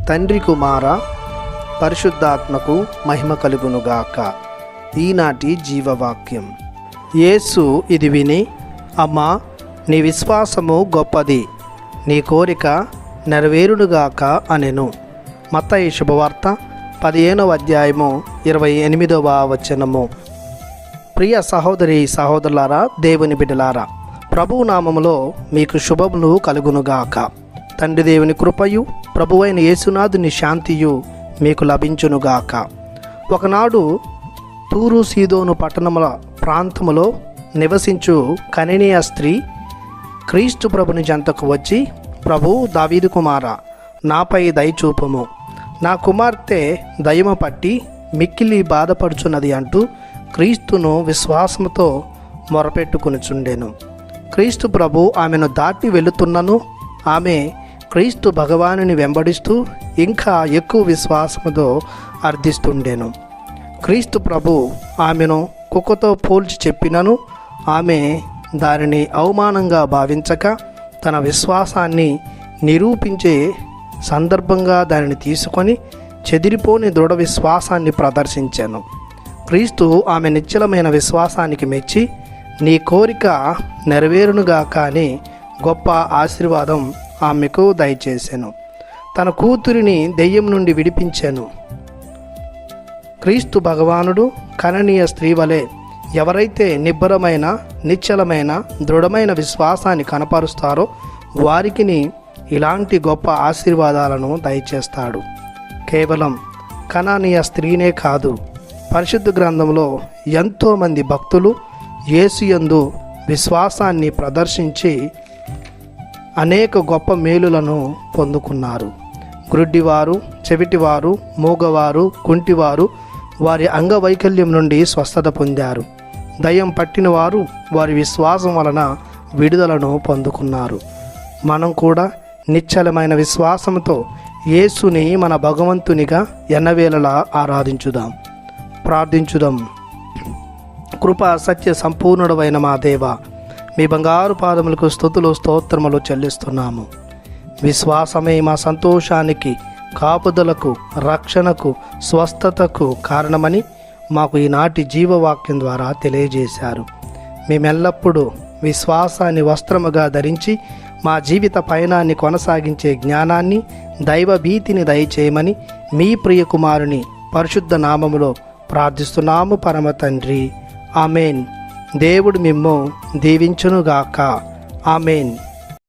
తండ్రి, కుమార, పరిశుద్ధాత్మకు మహిమ కలుగునుగాక. ఈనాటి జీవవాక్యం. యేసు ఇది విని, అమ్మా, నీ విశ్వాసము గొప్పది, నీ కోరిక నెరవేరునుగాక అనెను. మత్తయి శుభవార్త 15వ అధ్యాయము 28వ వచనము. ప్రియ సహోదరి సహోదరులారా, దేవుని బిడ్డలారా, ప్రభువు నామములో మీకు శుభములు కలుగునుగాక. తండ్రి దేవుని కృపయు ప్రభువైన యేసునాథుని శాంతియు మీకు లభించునుగాక. ఒకనాడు తూరు సీదోను పట్టణముల ప్రాంతములో నివసించు కననీయ స్త్రీ క్రీస్తు ప్రభుని చెంతకు వచ్చి, ప్రభు, దావీదు కుమారా, నాపై దయచూపుము, నా కుమార్తె దయ్యము పట్టి మిక్కిలి బాధపడుచున్నది అంటూ క్రీస్తును విశ్వాసముతో మొరపెట్టుకునిచుండెను. క్రీస్తు ప్రభు ఆమెను దాటి వెళుతున్నను ఆమె క్రీస్తు భగవానుని వెంబడిస్తూ ఇంకా ఎక్కువ విశ్వాసముతో అర్థిస్తుండెను. క్రీస్తు ప్రభు ఆమెను కుక్కతో పోల్చి చెప్పినను ఆమె దానిని అవమానంగా భావించక తన విశ్వాసాన్ని నిరూపించే సందర్భంగా దానిని తీసుకొని చెదిరిపోని దృఢ విశ్వాసాన్ని ప్రదర్శించాను. క్రీస్తు ఆమె నిశ్చలమైన విశ్వాసానికి మెచ్చి, నీ కోరిక నెరవేరునుగాక అని గొప్ప ఆశీర్వాదం ఆమెకు దయచేశాను. తన కూతురిని దెయ్యం నుండి విడిపించాను. క్రీస్తు భగవానుడు కననీయ స్త్రీ వలె ఎవరైతే నిబ్బరమైన, నిశ్చలమైన, దృఢమైన విశ్వాసాన్ని కనపరుస్తారో వారికి ఇలాంటి గొప్ప ఆశీర్వాదాలను దయచేస్తాడు. కేవలం కనానీయ స్త్రీనే కాదు, పరిశుద్ధ గ్రంథంలో ఎంతోమంది భక్తులు యేసుయందు విశ్వాసాన్ని ప్రదర్శించి అనేక గొప్ప మేలులను పొందుకున్నారు. గ్రుడ్డివారు, చెవిటివారు, మూగవారు, కుంటివారు వారి అంగవైకల్యం నుండి స్వస్థత పొందారు. దయ్యం పట్టిన వారు వారి విశ్వాసం వలన విడుదలను పొందుకున్నారు. మనం కూడా నిశ్చలమైన విశ్వాసంతో యేసుని మన భగవంతునిగా ఎన్నవేళలా ఆరాధించుదాం, ప్రార్థించుదాం. కృప సత్య సంపూర్ణుడైన మా దేవ, మీ బంగారు పాదములకు స్తుతులు స్తోత్రములు చెల్లిస్తున్నాము. విశ్వాసమే మా సంతోషానికి, కాపుదలకు, రక్షణకు, స్వస్థతకు కారణమని మాకు ఈనాటి జీవవాక్యం ద్వారా తెలియజేశారు. మేమెల్లప్పుడూ విశ్వాసాన్ని వస్త్రముగా ధరించి మా జీవిత పయనాన్ని కొనసాగించే జ్ఞానాన్ని, దైవ భీతిని దయచేయమని మీ ప్రియ కుమారుని పరిశుద్ధ నామములో ప్రార్థిస్తున్నాము పరమ తండ్రి. ఆమెన్. దేవుడు మిమ్ము దీవించునుగాక. ఆమెన్.